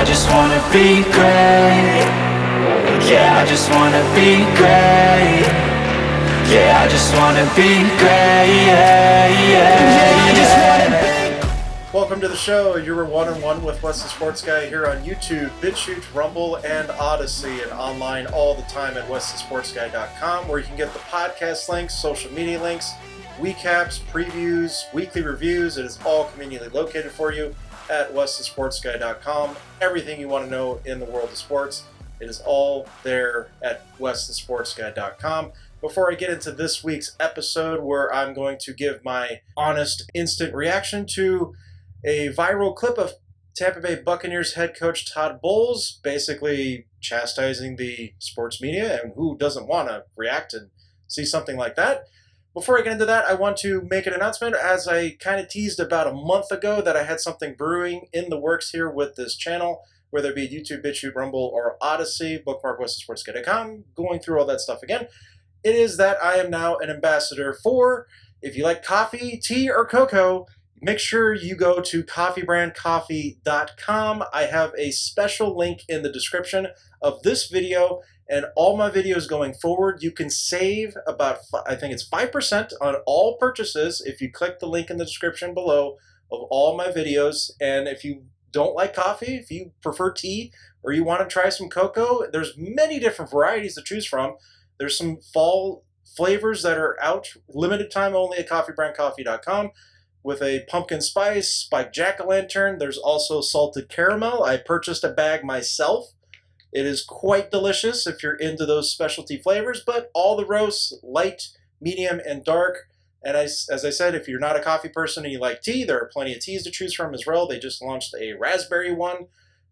just wanna be great. Yeah, I just wanna be great. Yeah, I just wanna be great. Yeah, I just wanna be. Welcome to the show. You're one-on-one with Wes the Sports Guy here on YouTube, BitChute, Rumble, and Odyssey, and online all the time at westhesportsguy.com, where you can get the podcast links, social media links, recaps, previews, weekly reviews. It is all conveniently located for you at westhesportsguy.com. Everything you want to know in the world of sports, it is all there at westhesportsguy.com. Before I get into this week's episode, where I'm going to give my honest, instant reaction to a viral clip of Tampa Bay Buccaneers head coach Todd Bowles basically chastising the sports media, and who doesn't want to react and see something like that? Before I get into that, I want to make an announcement. As I kind of teased about a month ago that I had something brewing in the works here with this channel, whether it be YouTube, BitChute, Rumble, or Odyssey, bookmark westhesportsguy.com, going through all that stuff again. It is that I am now an ambassador for, if you like coffee, tea, or cocoa, make sure you go to coffeebrandcoffee.com. I have a special link in the description of this video and all my videos going forward. You can save about, I think it's 5% on all purchases if you click the link in the description below of all my videos. And if you don't like coffee, if you prefer tea, or you want to try some cocoa, there's many different varieties to choose from. There's some fall flavors that are out, limited time only at coffeebrandcoffee.com. With a pumpkin spice, spiked jack-o'-lantern. There's also salted caramel. I purchased a bag myself. It is quite delicious if you're into those specialty flavors, but all the roasts, light, medium, and dark. And as I said, if you're not a coffee person and you like tea, there are plenty of teas to choose from as well. They just launched a raspberry one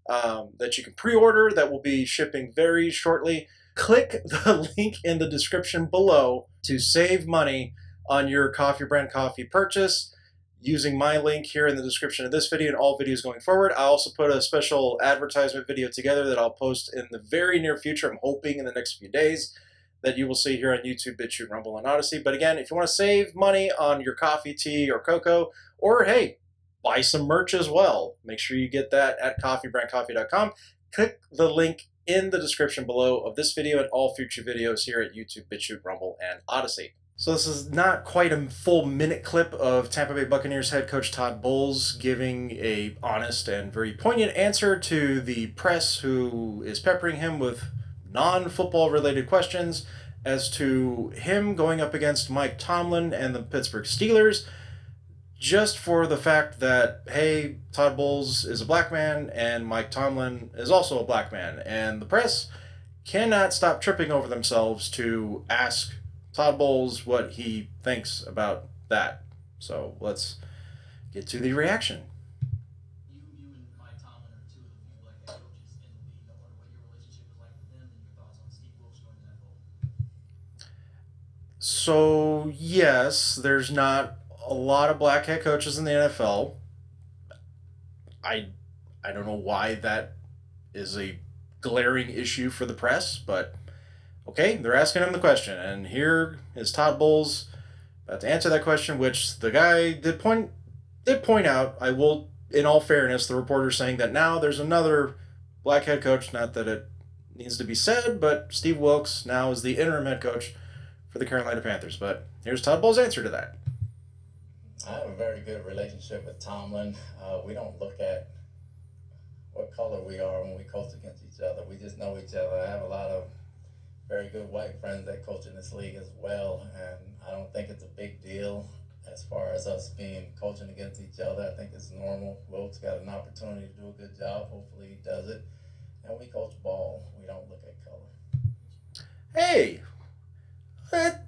that you can pre-order that will be shipping very shortly. Click the link in the description below to save money on your Coffee Brand Coffee purchase, using my link here in the description of this video and all videos going forward. I also put a special advertisement video together that I'll post in the very near future. I'm hoping in the next few days that you will see here on YouTube, BitChute, Rumble, and Odyssey. But again, if you want to save money on your coffee, tea, or cocoa, or hey, buy some merch as well, make sure you get that at coffeebrandcoffee.com. Click the link in the description below of this video and all future videos here at YouTube, BitChute, Rumble, and Odyssey. So this is not quite a full minute clip of Tampa Bay Buccaneers head coach Todd Bowles giving a honest and very poignant answer to the press, who is peppering him with non-football related questions as to him going up against Mike Tomlin and the Pittsburgh Steelers, just for the fact that, hey, Todd Bowles is a black man and Mike Tomlin is also a black man, and the press cannot stop tripping over themselves to ask Todd Bowles what he thinks about that. So let's get to the reaction. You and Mike Tomlin are two of the few black head coaches in the league. I wonder what your relationship is like with them and your thoughts on Steve Wilkes going to that role. So yes, there's not a lot of black head coaches in the NFL. I don't know why that is a glaring issue for the press, but okay, they're asking him the question, and here is Todd Bowles about to answer that question, which the guy did point out. I will, in all fairness, the reporter saying that now there's another black head coach, not that it needs to be said, but Steve Wilkes now is the interim head coach for the Carolina Panthers. But here's Todd Bowles' answer to that. I have a very good relationship with Tomlin. We don't look at what color we are when we coach against each other. We just know each other. I have a lot of very good white friends that coach in this league as well, and I don't think it's a big deal as far as us being coaching against each other. I think it's normal. Wilkes got an opportunity to do a good job. Hopefully he does it. And we coach ball. We don't look at color. Hey,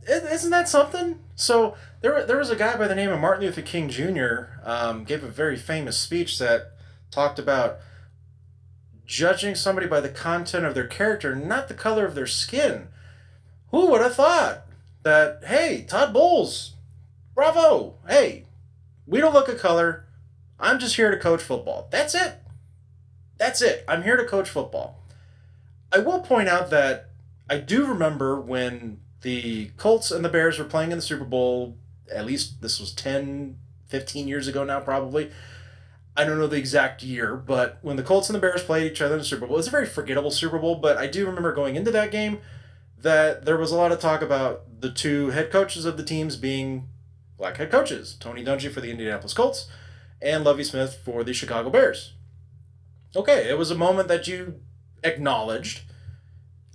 isn't that something? So there was a guy by the name of Martin Luther King Jr. Gave a very famous speech that talked about judging somebody by the content of their character, not the color of their skin. Who would have thought that, hey, Todd Bowles, bravo, hey, we don't look at color. I'm just here to coach football. That's it. I'm here to coach football. I will point out that I do remember when the Colts and the Bears were playing in the Super Bowl, at least this was 10, 15 years ago now probably. I don't know the exact year, but when the Colts and the Bears played each other in the Super Bowl, it was a very forgettable Super Bowl, but I do remember going into that game that there was a lot of talk about the two head coaches of the teams being black head coaches, Tony Dungy for the Indianapolis Colts and Lovie Smith for the Chicago Bears. Okay, it was a moment that you acknowledged.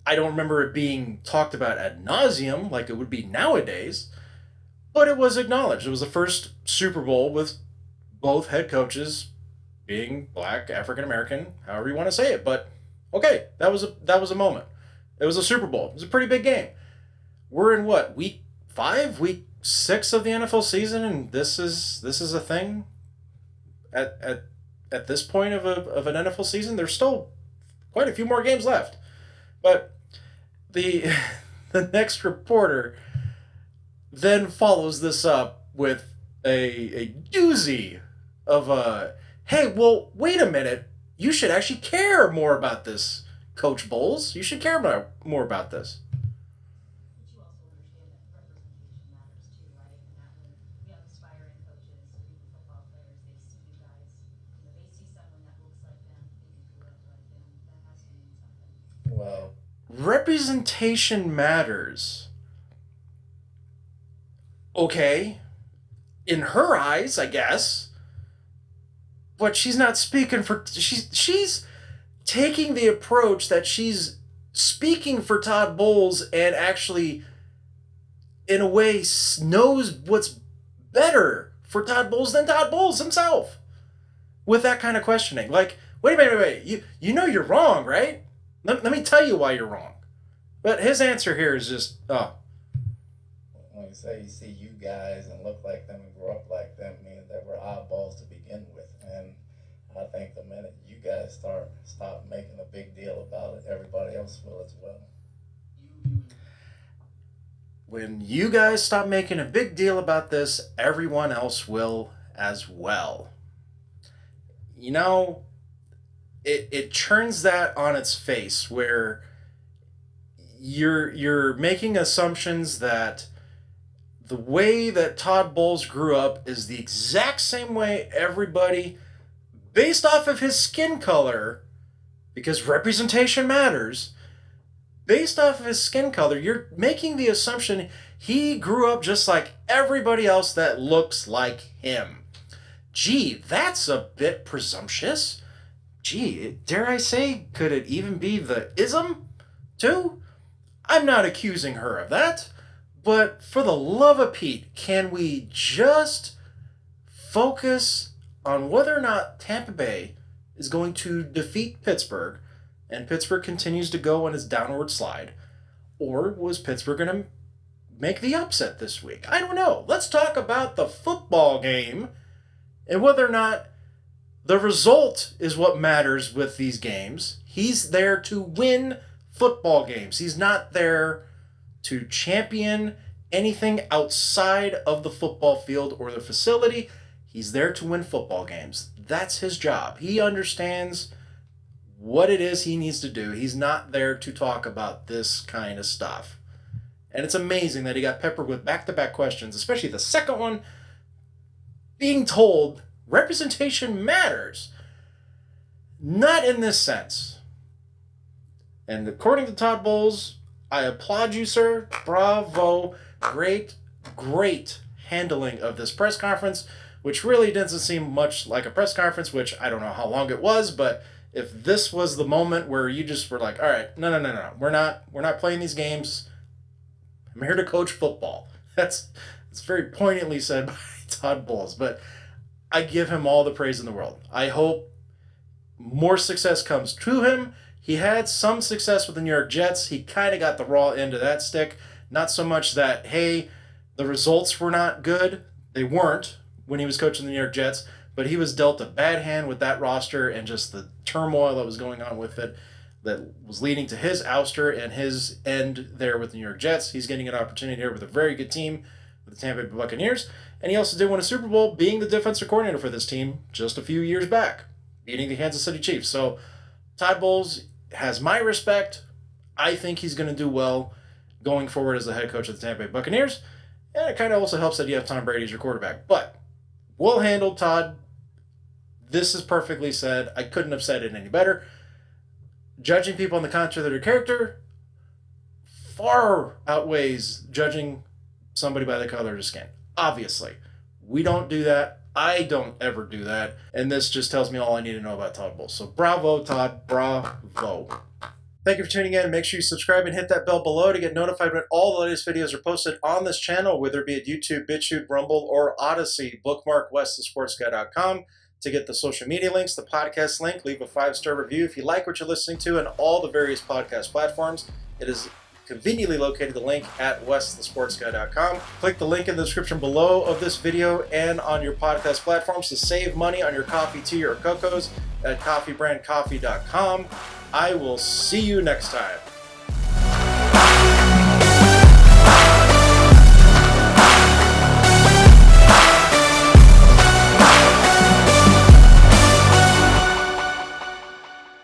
I don't remember it being talked about ad nauseum like it would be nowadays, but it was acknowledged. It was the first Super Bowl with both head coaches being black, African American, however you want to say it. But okay, that was a moment. It was a Super Bowl. It was a pretty big game. We're in what, week 5, week 6 of the NFL season, and this is a thing. At this point of an NFL season, there's still quite a few more games left. But the the next reporter then follows this up with a doozy of hey, well, wait a minute. You should actually care more about this, Coach Bowles. You should care more about this. But you also understand that representation matters too, right? And that when young aspiring coaches or even football players, they see you guys, they see someone that looks like them, maybe grew up like them, that has to mean something. Well, Representation matters. Okay, in her eyes, I guess. But she's not speaking for she's taking the approach that she's speaking for Todd Bowles and actually in a way knows what's better for Todd Bowles than Todd Bowles himself with that kind of questioning. Like, wait a minute, wait. You know you're wrong, right? Let me tell you why you're wrong. But his answer here is just, oh, when you say you see you guys and look like them and grow up like them, means that we're oddballs to begin with. And I think the minute you guys stop making a big deal about it, everybody else will as well. when you guys stop making a big deal about this, everyone else will as well. You know, it turns that on its face where you're making assumptions that the way that Todd Bowles grew up is the exact same way everybody, based off of his skin color, because representation matters, based off of his skin color, you're making the assumption he grew up just like everybody else that looks like him. Gee, that's a bit presumptuous. Gee, dare I say, could it even be the ism, too? I'm not accusing her of that, but for the love of Pete, can we just focus on whether or not Tampa Bay is going to defeat Pittsburgh and Pittsburgh continues to go on its downward slide? Or was Pittsburgh going to make the upset this week? I don't know. Let's talk about the football game and whether or not the result is what matters with these games. He's there to win football games. He's not there to champion anything outside of the football field or the facility. He's there to win football games. That's his job. He understands what it is he needs to do. He's not there to talk about this kind of stuff. And it's amazing that he got peppered with back-to-back questions, especially the second one, being told representation matters. Not in this sense. And according to Todd Bowles, I applaud you, sir. Bravo. Great, great handling of this press conference, which really doesn't seem much like a press conference, which I don't know how long it was, but if this was the moment where you just were like, all right, no, we're not playing these games. I'm here to coach football. It's very poignantly said by Todd Bowles, but I give him all the praise in the world. I hope more success comes to him. He had some success with the New York Jets. He kind of got the raw end of that stick. Not so much that, hey, the results were not good. They weren't when he was coaching the New York Jets, but he was dealt a bad hand with that roster and just the turmoil that was going on with it that was leading to his ouster and his end there with the New York Jets. He's getting an opportunity here with a very good team with the Tampa Bay Buccaneers, and he also did win a Super Bowl being the defensive coordinator for this team just a few years back, beating the Kansas City Chiefs. So Todd Bowles has my respect. I think he's going to do well going forward as the head coach of the Tampa Bay Buccaneers, and it kind of also helps that you have Tom Brady as your quarterback. But we'll handle Todd. This is perfectly said. I couldn't have said it any better. Judging people on the content of their character far outweighs judging somebody by the color of their skin. Obviously. We don't do that. I don't ever do that. And this just tells me all I need to know about Todd Bowles. So bravo, Todd. Bravo. Thank you for tuning in. Make sure you subscribe and hit that bell below to get notified when all the latest videos are posted on this channel, whether it be at YouTube, BitChute, Rumble, or Odyssey. Bookmark westthesportsguy.com to get the social media links, the podcast link. Leave a 5-star review if you like what you're listening to and all the various podcast platforms. It is conveniently located the link at westthesportsguy.com. Click the link in the description below of this video and on your podcast platforms to save money on your coffee, tea, or cocos at coffeebrandcoffee.com. I will see you next time.